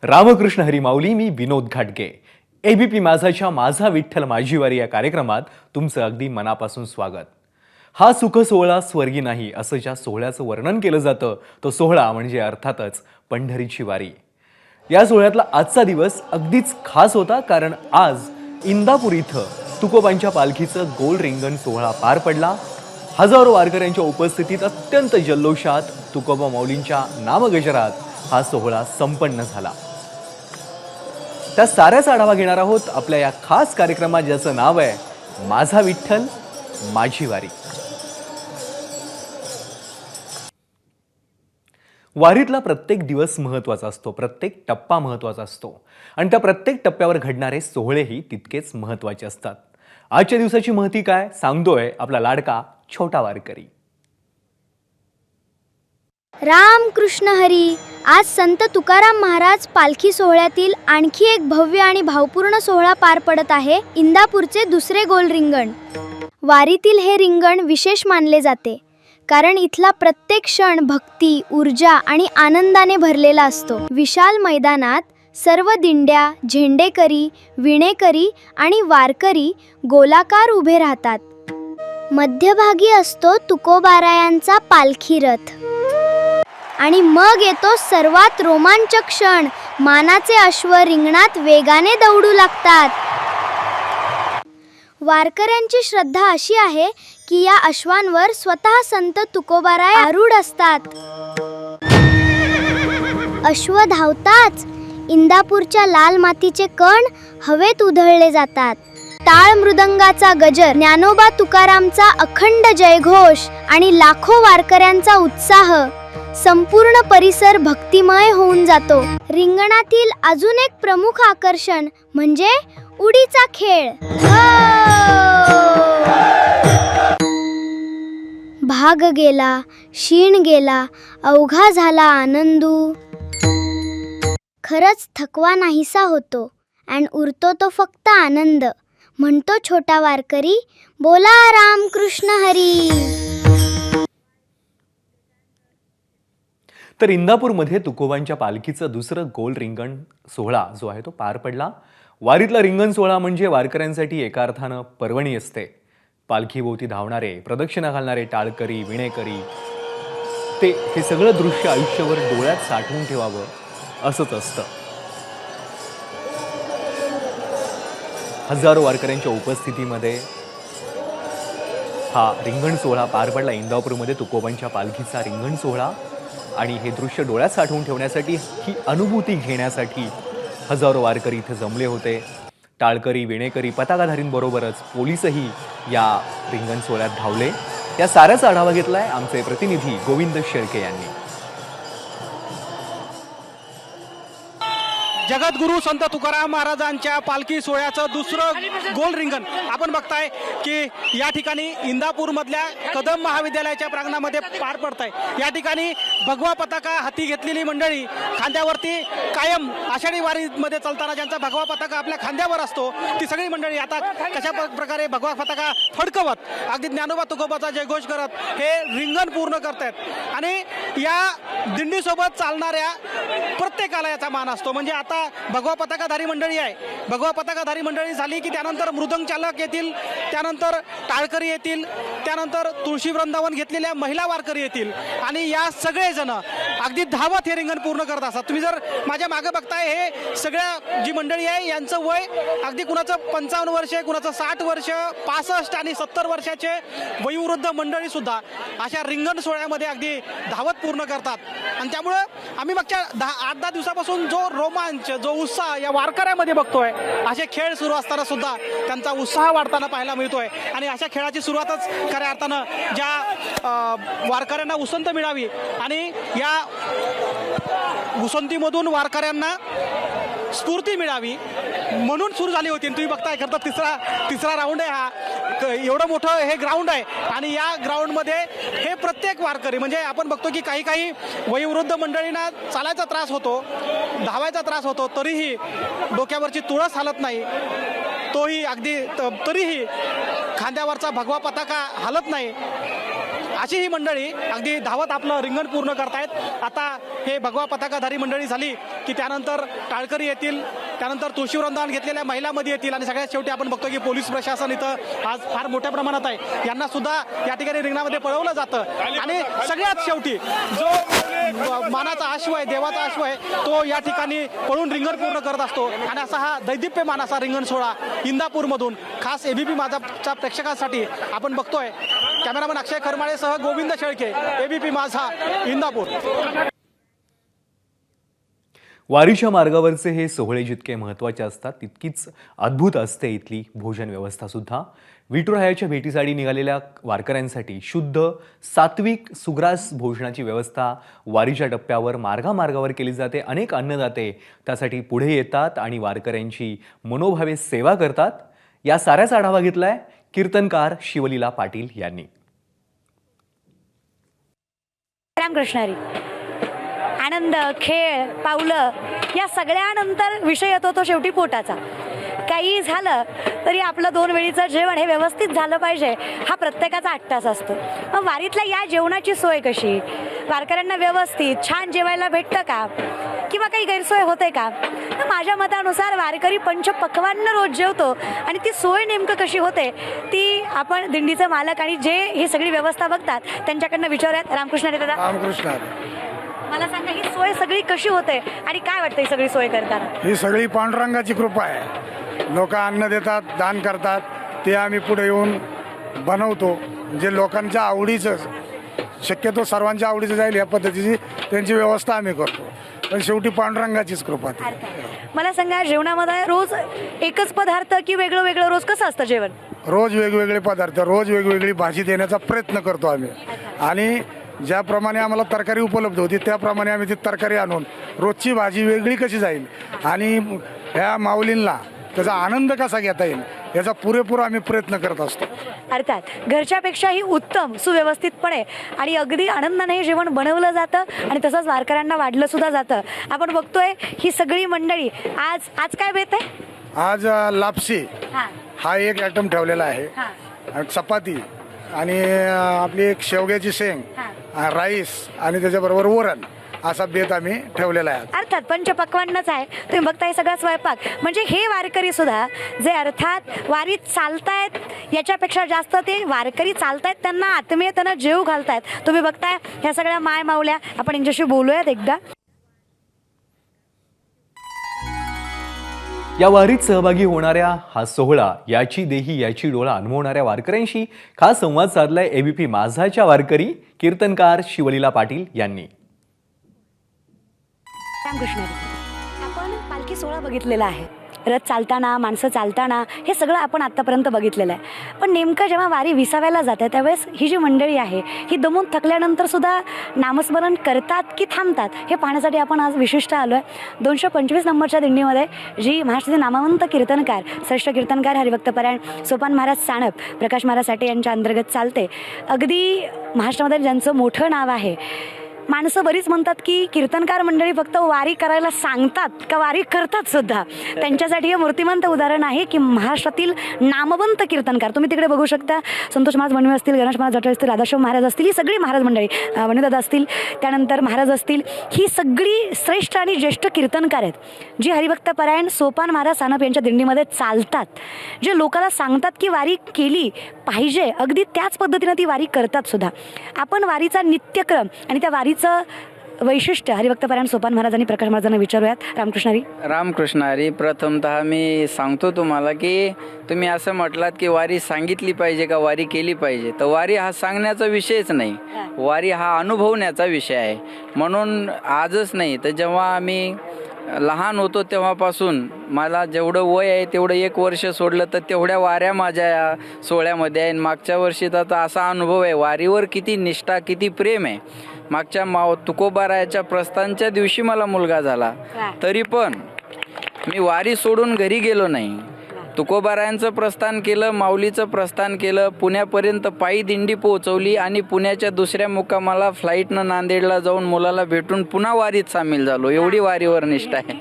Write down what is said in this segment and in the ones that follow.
रामकृष्ण हरी माऊली. मी विनोद घाटगे. एबीपी माझाच्या माझा विठ्ठल माझी वारी या कार्यक्रमात तुमचं अगदी मनापासून स्वागत. हा सुख सोहळा स्वर्गी नाही असं ज्या सोहळ्याचं वर्णन केलं जातं तो सोहळा म्हणजे अर्थातच पंढरीची वारी. या सोहळ्यातला आजचा दिवस अगदीच खास होता, कारण आज इंदापूर इथं तुकोबांच्या पालखीचं गोल रिंगण सोहळा पार पडला. हजारो वारकऱ्यांच्या उपस्थितीत अत्यंत जल्लोषात तुकोबा माऊलींच्या नामगजरात हा सोहळा संपन्न झाला. त्या साऱ्याचा आढावा घेणार आहोत आपल्या या खास कार्यक्रमात, ज्याचं नाव आहे माझा विठ्ठल माझी वारी. वारीतला प्रत्येक दिवस महत्त्वाचा असतो, प्रत्येक टप्पा महत्त्वाचा असतो आणि त्या प्रत्येक टप्प्यावर घडणारे सोहळेही तितकेच महत्त्वाचे असतात. आजच्या दिवसाची महती काय सांगतोय आपला लाडका छोटा वारकरी. राम कृष्ण हरी. आज संत तुकाराम महाराज पालखी सोहळ्यातील आणखी एक भव्य आणि भावपूर्ण सोहळा पार पडत आहे. इंदापूरचे दुसरे गोल रिंगण. वारीतील हे रिंगण विशेष मानले जाते, कारण इथला प्रत्येक क्षण भक्ती, ऊर्जा आणि आनंदाने भरलेला असतो. विशाल मैदानात सर्व दिंड्या, झेंडेकरी, विणेकरी आणि वारकरी गोलाकार उभे राहतात. मध्यभागी असतो तुकोबारायांचा पालखी रथ आणि मग येतो सर्वात रोमांचक क्षण. मानाचे अश्व रिंगणात वेगाने दौडू लागतात. वारकऱ्यांची श्रद्धा अशी आहे की या अश्वांवर स्वतः संत तुकोबाराय आरूढ असतात. अश्व धावताच इंदापूरच्या लाल मातीचे कण हवेत उधळले जातात. टाळ मृदंगाचा गजर, ज्ञानोबा तुकारामचा अखंड जयघोष आणि लाखो वारकऱ्यांचा उत्साह, संपूर्ण परिसर भक्तिमय होऊन जातो. रिंगणातील अजून एक प्रमुख आकर्षण म्हणजे उडीचा खेळ. भाग गेला, शीण गेला, अवघा झाला आनंदू. खरंच थकवा नाहीसा होतो आणि उरतो तो फक्त आनंद, म्हणतो छोटा वारकरी. बोला राम कृष्ण हरी. तर इंदापूरमध्ये तुकोबांच्या पालखीचं दुसरं गोल रिंगण सोहळा जो आहे तो पार पडला. वारीतला रिंगण सोहळा म्हणजे वारकऱ्यांसाठी एका अर्थानं पर्वणी असते. पालखीभोवती धावणारे, प्रदक्षिणा घालणारे टाळकरी, विणेकरी, हे सगळं दृश्य आयुष्यभर डोळ्यात साठवून ठेवावं असंच असतं. हजारो वारकऱ्यांच्या उपस्थितीमध्ये हा रिंगण सोहळा पार पडला. इंदापूरमध्ये तुकोबांच्या पालखीचा रिंगण सोहळा, आणि हे दृश्य डोळ्यात साठवून ठेवण्यासाठी, ही अनुभूती घेण्यासाठी हजारो वारकरी इथे जमले होते. टाळकरी, विणेकरी, पताकाधारींबरोबरच पोलीसही या रिंगण सोहळ्यात धावले. या साऱ्याचा आढावा घेतलाय आमचे प्रतिनिधी गोविंद शेळके यांनी. जगद्गुरू संत तुकाराम महाराजांच्या पालखी सोहळ्याचं दुसरं गोल रिंगण आपण बघताय की या ठिकाणी इंदापूरमधल्या कदम महाविद्यालयाच्या प्रांगणामध्ये पार पडत आहे. या ठिकाणी भगवा पताका हाती घेतलेली मंडळी खांद्यावरती कायम आषाढी वारीमध्ये चालताना ज्यांचा भगवा पताका आपल्या खांद्यावर असतो, ती सगळी मंडळी आता कशा प्रकारे भगवा पताका फडकवत अगदी ज्ञानोबा तुकोबाचा जयघोष करत हे रिंगण पूर्ण करतायत. आणि या दिंडीसोबत चालणाऱ्या प्रत्येकाला याचा मान असतो. म्हणजे आता भगवा पताकाधारी मंडळी आहे, भगवा पताकाधारी मंडळी झाली की त्यानंतर मृदंग चालक येतील, त्यानंतर टाळकरी येतील, त्यानंतर तुळशी वृंदावन घेतलेल्या महिला वारकरी येतील आणि या सगळेजण अगदी धावत हे रिंगण पूर्ण करत असतात. तुम्ही जर माझ्या मागे बघताय, हे सगळ्या जी मंडळी आहे यांचं वय अगदी कुणाचं 55 वर्ष, कुणाचं 60 वर्ष, 65 आणि 70 वर्षाचे वयोवृद्ध मंडळी सुद्धा अशा रिंगण सोहळ्यामध्ये अगदी धावत पूर्ण करतात. आणि त्यामुळं आम्ही मागच्या 8-10 दिवसापासून जो रोमांच, जो उत्साह या वारकऱ्यामध्ये बघतोय, असे खेळ सुरू असताना सुद्धा त्यांचा उत्साह वाढताना पाहायला मिळतोय. आणि अशा खेळाची सुरुवातच खऱ्या अर्थानं ज्या वारकऱ्यांना उसंत मिळावी आणि या उसंतीमधून वारकऱ्यांना स्फूर्ती मिळावी म्हणून सुरू झाली होती. तुम्ही बघताय खरं तर तिसरा राऊंड आहे हा. एवढं मोठं हे ग्राउंड आहे आणि या ग्राउंडमध्ये हे प्रत्येक वारकरी, म्हणजे आपण बघतो की काही वयोवृद्ध मंडळींना चालायचा त्रास होतो, धावायचा त्रास होतो, तरीही डोक्यावरची तुळस हालत नाही, तरीही खांद्यावरचा भगवा पताका हालत नाही. अशी ही मंडळी अगदी धावत आपलं रिंगण पूर्ण करतायत. आता हे भगवा पताकाधारी मंडळी झाली की त्यानंतर टाळकरी येतील, त्यानंतर तुळशीवृंदावन घेतलेल्या महिलांमध्ये येतील आणि सगळ्यात शेवटी आपण बघतो की पोलीस प्रशासन इथं आज फार मोठ्या प्रमाणात आहे. यांना सुद्धा या ठिकाणी रिंगणामध्ये पळवलं जातं आणि सगळ्यात शेवटी जो मानाचा अश्व आहे, देवाचा अश्व आहे, तो या ठिकाणी पळून रिंगण पूर्ण करत असतो. आणि असा हा दैदिप्यमान असा रिंगण सोहळा इंदापूरमधून खास एबीपी माझाच्या प्रेक्षकांसाठी आपण बघतोय. कॅमेरामन अक्षय खरमाळेसह गोविंद शेळके, एबीपी माझा, इंदापूर. वारीच्या मार्गावरचे हे सोहळे जितके महत्त्वाचे असतात तितकीच अद्भुत असते इथली भोजन व्यवस्था सुद्धा. विठुरायाच्या भेटीसाठी निघालेल्या वारकऱ्यांसाठी शुद्ध सात्विक सुग्रास भोजनाची व्यवस्था वारीच्या टप्प्यावर मार्गामार्गावर केली जाते. अनेक अन्नदाते त्यासाठी पुढे येतात आणि वारकऱ्यांची मनोभावे सेवा करतात. या साऱ्याचा आढावा घेतलाय कीर्तनकार शिवलीला पाटील यांनी. रामकृष्ण हरी. आनंद, खेळ, पावलं या सगळ्यानंतर विषय येतो तो शेवटी पोटाचा. काही झालं तरी आपलं 2 वेळीचं जेवण हे व्यवस्थित झालं पाहिजे हा प्रत्येकाचा अट्टास असतो. मग वारीतल्या या जेवणाची सोय कशी, वारकऱ्यांना व्यवस्थित छान जेवायला भेटतं का किंवा काही गैरसोय होते का? तर माझ्या मतानुसार वारकरी पंचपक्वान्न रोज जेवतो आणि ती सोय नेमकं कशी होते ती आपण दिंडीचं मालक आणि जे ही सगळी व्यवस्था बघतात त्यांच्याकडनं विचारूयात. रामकृष्ण हरी दादा. रामकृष्ण हरी. मला सांगा ही सोय सगळी कशी होते आणि काय वाटतं ही सगळी सोय करताना? ही सगळी पांडुरंगाची कृपा आहे. लोक अन्न देतात, दान करतात, ते आम्ही पुढे येऊन बनवतो. जे लोकांच्या आवडीचं, शक्यतो सर्वांच्या आवडीचं जाईल या पद्धतीची त्यांची व्यवस्था आम्ही करतो. पण शेवटी पांडुरंगाचीच कृपा. मला सांगा जेवणामध्ये रोज एकच पदार्थ की वेगळं वेगळं रोज कसं असतं जेवण? रोज वेगवेगळे पदार्थ, रोज वेगवेगळी भाजी देण्याचा प्रयत्न करतो आम्ही. आणि ज्याप्रमाणे आम्हाला तरकारी उपलब्ध होती त्याप्रमाणे आम्ही ती तरकारी आणून रोजची भाजी वेगळी कशी जाईल आणि ह्या माऊलींना त्याचा आनंद कसा घेता येईल याचा पुरेपूर आम्ही प्रयत्न करत असतो. अर्थात घरच्यापेक्षाही उत्तम सुव्यवस्थितपणे आणि अगदी आनंदाने हे जेवण बनवलं जातं आणि तसंच वारकऱ्यांना वाढलं सुद्धा जातं. आपण बघतोय ही सगळी मंडळी आज आज काय बेत आहे? आज लापशी हा एक आयटम ठेवलेला आहे. चपाती आणि आपली एक शेवग्याची शेंग, राईस आणि त्याच्याबरोबर वरण असा बेत आम्ही ठेवलेला आहे. अर्थात पंचपक्वान्नच आहे. तुम्ही बघताय सगळा स्वयंपाक. म्हणजे हे वारकरी सुद्धा जे अर्थात वारीत चालतायत याच्यापेक्षा जास्त ते वारकरी चालतायत त्यांना आत्मीयतेनं जेव घालतायत. तुम्ही बघताय ह्या सगळ्या माय माऊल्या. आपण यांच्याशी बोलूयात एकदा. या वारीत सहभागी होणाऱ्या हा सोहळा याची देही याची डोळा अनुभवणाऱ्या वारकऱ्यांशी खास संवाद साधलाय एबीपी माझाच्या वारकरी कीर्तनकार शिवलीला पाटील यांनी. रामकृष्ण हरी. आपण पालखी सोहळा बघितलेला आहे. रथ चालताना, माणसं चालताना हे सगळं आपण आत्तापर्यंत बघितलेलं आहे. पण नेमकं जेव्हा वारी विसाव्याला जाते त्यावेळेस ही जी मंडळी आहे ही दमून थकल्यानंतर सुद्धा नामस्मरण करतात की थांबतात हे पाहण्यासाठी आपण आज विशिष्ट आलो आहे. 225 नंबरच्या दिंडीमध्ये जी महाराष्ट्राचे नामवंत कीर्तनकार, श्रेष्ठ कीर्तनकार, हरिभक्तपरायण सोपान महाराज साणप, प्रकाश महाराज साठे यांच्या अंतर्गत चालते. अगदी महाराष्ट्रामध्ये ज्यांचं मोठं नाव आहे. माणसं बरीच म्हणतात की कीर्तनकार मंडळी फक्त वारी करायला सांगतात का वारी करतात सुद्धा. त्यांच्यासाठी हे मूर्तिमंत उदाहरण आहे की महाराष्ट्रातील नामवंत कीर्तनकार तुम्ही तिकडे बघू शकता. संतोष महाराज वणवे असतील, गणेश महाराज जटे असतील, राधाशिव महाराज असतील, ही सगळी महाराज मंडळी, वणवेदादा असतील, त्यानंतर महाराज असतील, ही सगळी श्रेष्ठ आणि ज्येष्ठ कीर्तनकार आहेत जी हरिभक्तपरायण सोपान महाराज सानप यांच्या दिंडीमध्ये चालतात. जे लोकांना सांगतात की वारी केली पाहिजे अगदी त्याच पद्धतीनं ती वारी करतात सुद्धा. आपण वारीचा नित्यक्रम आणि त्या वारीचं वैशिष्ट्य हरिभक्तपरायण सोपान महाराज आणि प्रकाश महाराजांना विचारूयात. रामकृष्ण हरी. रामकृष्ण हरी. प्रथमतः मी सांगतो तुम्हाला की तुम्ही असं म्हटलात की वारी सांगितली पाहिजे का वारी केली पाहिजे. तर वारी हा सांगण्याचा विषयच नाही, वारी हा अनुभवण्याचा विषय आहे. म्हणून आजच नाही तर जेव्हा आम्ही लहान होतो तेव्हापासून मला जेवढं वय आहे तेवढं 1 वर्ष सोडलं तर तेवढ्या वाऱ्या माझ्या या सोहळ्यामध्ये आहे. मागच्या वर्षी तर असा अनुभव आहे वारीवर किती निष्ठा किती प्रेम आहे. मागच्या तुकोबारायाच्या प्रस्थानच्या दिवशी मला मुलगा झाला तरी पण मी वारी सोडून घरी गेलो नाही. तुकोबारायांचं प्रस्थान केलं, माऊलीचं प्रस्थान केलं, पुण्यापर्यंत पायी दिंडी पोहोचवली आणि पुण्याच्या दुसऱ्या मुक्कामाला फ्लाईटनं नांदेडला जाऊन मुलाला भेटून पुन्हा वारीत सामील झालो. एवढी वारीवर निष्ठा आहे.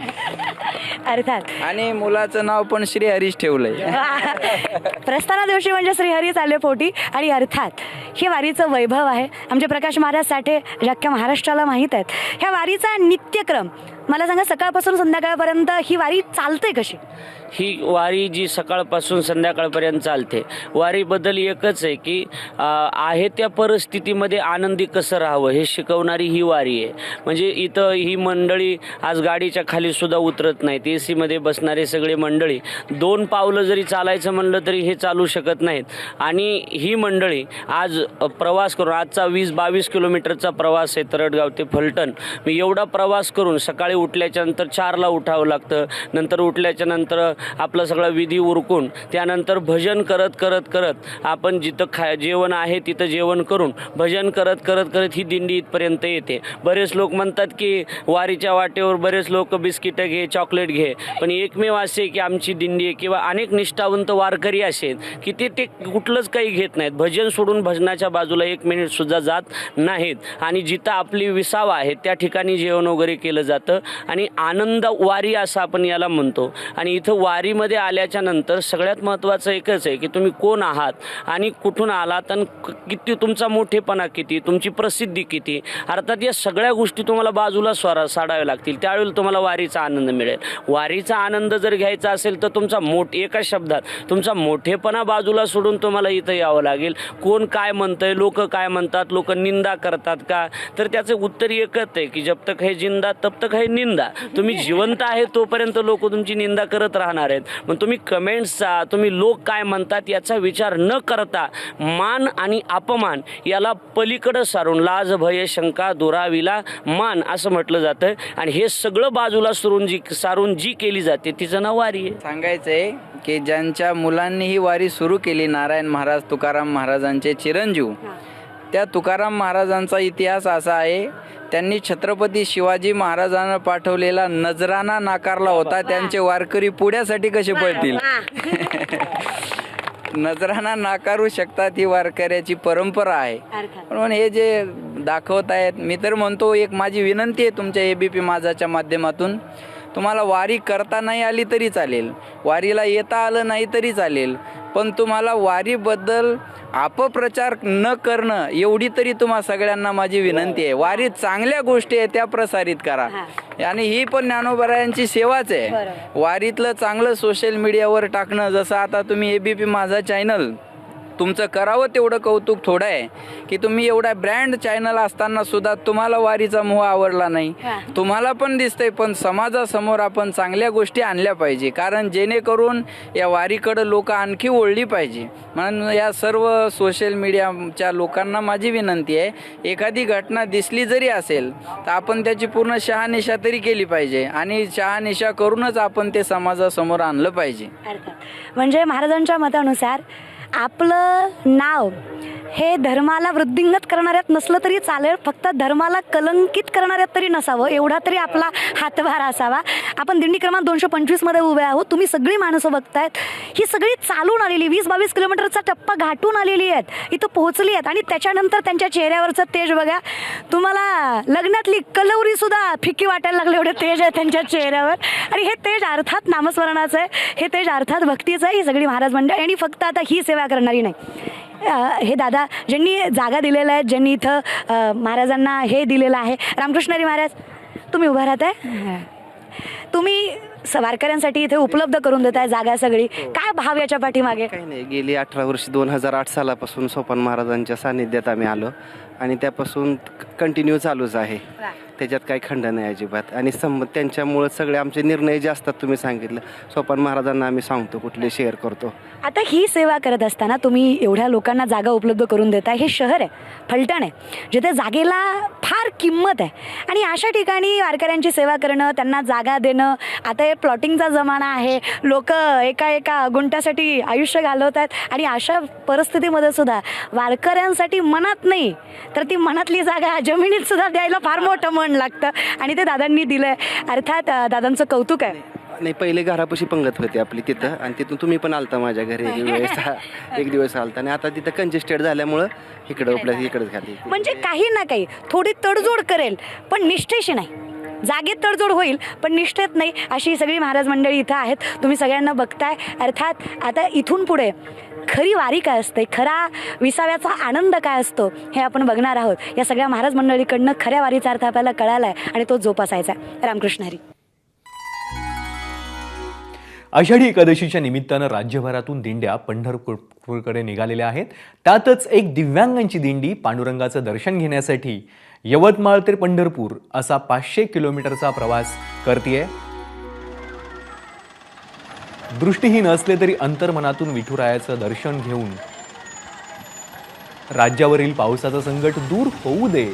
अर्थात आणि मुलाचं नाव पण श्री हरीश ठेवलंय. प्रस्थाना दिवशी म्हणजे श्रीहरी चालले पोटी. आणि अर्थात हे वारीचं वैभव आहे. आमचे प्रकाश महाराज साठे जे अख्ख्या महाराष्ट्राला माहीत आहेत. ह्या वारीचा नित्यक्रम मला सांगा, सकाळपासून संध्याकाळपर्यंत ही वारी चालते कशी? ही वारी जी सकाळपासून संध्याकाळपर्यंत चालते, वारीबद्दल एकच आहे की आहे त्या परिस्थितीमध्ये आनंदी कसं राहावं हे शिकवणारी ही वारी आहे. म्हणजे इथं ही मंडळी आज गाडीच्या खालीसुद्धा उतरत नाहीत. ए सीमध्ये बसणारे सगळे मंडळी 2 पावलं जरी चालायचं म्हणलं तरी हे चालू शकत नाहीत. आणि ही मंडळी आज प्रवास करून, आजचा 20-22 किलोमीटरचा प्रवास आहे तरडगाव ते फलटण. मी एवढा प्रवास करून सकाळी उठल्याच्या नंतर 4ला उठावं लागतं. नंतर उठल्याच्या नंतर आपलं सगळं विधी उरकून त्यानंतर भजन करत करत करत आपण जिथं जेवण आहे तिथं जेवण करून भजन करत करत करत ही दिंडी इथपर्यंत येते. बरेच लोक म्हणतात की वारीच्या वाटेवर बरेच लोक बिस्किटं घे, चॉकलेट घे, पण एकमेव असे की आमची दिंडी आहे किंवा अनेक निष्ठावंत वारकरी असे की ते कुठलंच काही घेत नाहीत. भजन सोडून भजनाच्या बाजूला 1 मिनिटसुद्धा जात नाहीत. आणि जिथं आपली विसावा आहे त्या ठिकाणी जेवण वगैरे केलं जातं. आणि आनंद वारी असं आपण याला म्हणतो. आणि इथं वारीमध्ये आल्याच्या नंतर सगळ्यात महत्त्वाचं एकच आहे की तुम्ही कोण आहात आणि कुठून आलात आणि किती तुमचा मोठेपणा किती, तुमची प्रसिद्धी किती. अर्थात या सगळ्या गोष्टी तुम्हाला बाजूला साडाव्या लागतील. त्यावेळेला तुम्हाला वारीचा आनंद मिळेल. वारीचा आनंद जर घ्यायचा असेल तर तुमचा एका शब्दात तुमचा मोठेपणा बाजूला सोडून तुम्हाला इथं यावं लागेल. कोण काय म्हणतंय, लोक काय म्हणतात, लोक निंदा करतात का, तर त्याचं उत्तर एकच आहे की जब तक है जिंदा तब तक है निंदा. तुम्ही जिवंत आहे तोपर्यंत लोक तुमची निंदा करत राहणार आहेत. पण तुम्ही कमेंट्सचा, तुम्ही लोक काय म्हणतात याचा विचार न करता मान आणि अपमान याला पलीकडं सारून लाज भय शंका दुराविला मान असं म्हटलं जातं. आणि हे सगळं बाजूला सारून जी केली जाते तिचं नाव वारी आहे. सांगायचं आहे की ज्यांच्या मुलांनी ही वारी सुरू केली, नारायण महाराज, तुकाराम महाराजांचे चिरंजीव, त्या तुकाराम महाराजांचा इतिहास असा आहे, त्यांनी छत्रपती शिवाजी महाराजांना पाठवलेला नजराना नाकारला होता. त्यांचे वारकरी पुण्यासाठी कसे पळतील? नजराना नाकारू शकतात, ही वारकऱ्याची परंपरा आहे. म्हणून हे जे दाखवत आहेत, मी तर म्हणतो एक माझी विनंती आहे तुमच्या ABP माझाच्या माध्यमातून, तुम्हाला वारी करता नाही आली तरी चालेल, वारीला येता आलं नाही तरी चालेल, पण तुम्हाला वारीबद्दल अपप्रचार न करणं एवढी तरी तुम्हा सगळ्यांना माझी विनंती आहे. वारीत चांगल्या गोष्टी आहेत त्या प्रसारित करा. आणि ही पण ज्ञानोबरायांची सेवाच आहे. वारीतलं चांगलं सोशल मीडियावर टाकणं, जसं आता तुम्ही ABP माझा चॅनल तुमचं करावं तेवढं कौतुक थोडं आहे की तुम्ही एवढा ब्रँड चॅनल असताना सुद्धा तुम्हाला वारीचा मोह आवडला नाही. तुम्हाला पण दिसतंय, पण समाजासमोर आपण चांगल्या गोष्टी आणल्या पाहिजे, कारण जेणेकरून या वारीकडं लोक आणखी वळली पाहिजे. म्हणून या सर्व सोशल मीडियाच्या लोकांना माझी विनंती आहे, एखादी घटना दिसली जरी असेल तर आपण त्याची पूर्ण शहानिशा तरी केली पाहिजे आणि शहानिशा करूनच आपण ते समाजासमोर आणलं पाहिजे. म्हणजे महाराजांच्या मतानुसार आपलं नाव हे धर्माला वृद्धिंगत करणाऱ्यात नसलं तरी चालेल, फक्त धर्माला कलंकित करणाऱ्यात तरी नसावं, एवढा तरी आपला हातभार असावा. आपण दिंडी क्रमांक 225 उभे आहोत. तुम्ही सगळी माणसं बघतायत, ही सगळी चालून आलेली 20-22 किलोमीटरचा टप्पा गाठून आलेली आहेत, इथं पोहोचली आहेत. आणि त्याच्यानंतर त्यांच्या चेहऱ्यावरचं तेज बघा, तुम्हाला लग्नातली कलवरी सुद्धा फिक्की वाटायला लागले एवढे तेज आहे त्यांच्या चेहऱ्यावर. आणि हे तेज अर्थात नामस्मरणाचं आहे, हे तेज अर्थात भक्तीचं आहे. ही सगळी महाराज मंडळ आणि फक्त आता ही सेवा करणारी नाही. हे दादा ज्यांनी जागा दिलेल्या आहेत, ज्यांनी इथं महाराजांना हे दिलेलं आहे, रामकृष्ण हरी महाराज तुम्ही उभा राहत आहे, तुम्ही वारकऱ्यांसाठी इथे उपलब्ध करून देत आहे जागा सगळी, काय भाव याच्या पाठीमागे? काही नाही, गेली 18 वर्ष 2008 सालापासून सोपान महाराजांच्या सानिध्यात आम्ही आलो आणि त्यापासून कंटिन्यू चालूच आहे, त्याच्यात काही खंड नाही अजिबात. आणि त्यांच्यामुळं सगळे आमचे निर्णय जे असतात, तुम्ही सांगितलं सोपान महाराजांना आम्ही सांगतो, कुठले शेअर करतो. आता ही सेवा करत असताना तुम्ही एवढ्या लोकांना जागा उपलब्ध करून देताय. हे शहर आहे, फलटण आहे, जिथे जागेला फार किंमत आहे. आणि अशा ठिकाणी वारकऱ्यांची सेवा करणं, त्यांना जागा देणं, आता हे प्लॉटिंगचा जमाना आहे, लोक एका गुंठ्यासाठी आयुष्य घालवत आहेत. आणि अशा परिस्थितीमध्ये सुद्धा वारकऱ्यांसाठी मनात नाही तर ती मनातली जागा जमिनीत सुद्धा द्यायला फार मोठं मन लागतं आणि ते दादांनी दिलं आहे. अर्थात दादांचं कौतुक आहे. नाही, पहिले घरापाशी पंगत होती आपली तिथं, आणि तिथून तुम्ही पण आलता माझ्या घरी एक दिवस आलता. आणि आता तिथं कंजेस्टेड झाल्यामुळं इकडंच घातली. म्हणजे काही ना काही थोडी तडजोड करेल, पण निष्ठेशी नाही. जागेत तडजोड होईल पण निष्ठेत नाही, अशी सगळी महाराज मंडळी इथं आहेत. तुम्ही सगळ्यांना बघताय. अर्थात आता इथून पुढे खरी वारी काय असते, खरा विसाव्याचा आनंद काय असतो हे आपण बघणार आहोत. या सगळ्या महाराज मंडळीकडनं खऱ्या वारीचा अर्थ आपल्याला कळाला आहे आणि तो जोपासायचा आहे. रामकृष्ण हरी. आषाढी एकादशीच्या निमित्तानं राज्यभरातून दिंड्या पंढरपूरकडे निघालेल्या आहेत. त्यातच एक दिव्यांगांची दिंडी पांडुरंगाचं दर्शन घेण्यासाठी यवतमाळ ते पंढरपूर असा 500 किलोमीटरचा प्रवास करतेय. दृष्टीहीन असले तरी अंतर्मनातून विठुरायाचं दर्शन घेऊन राज्यावरील पावसाचं संकट दूर होऊ दे,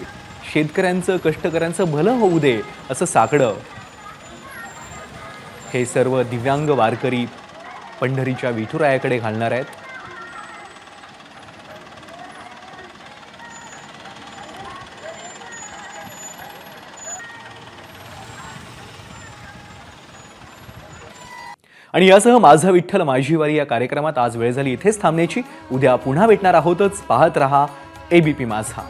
शेतकऱ्यांचं कष्टकऱ्यांचं भलं होऊ दे असं साकडं हे सर्व दिव्यांग वारकरी पंढरीच्या विठुरायाकडे घालणार आहेत. आणि यासह माझा विठ्ठल माझी वारी या कार्यक्रमात आज वेळ झाली इथेच थांबण्याची. उद्या पुन्हा भेटणार आहोतच. पाहत रहा ABP माझा.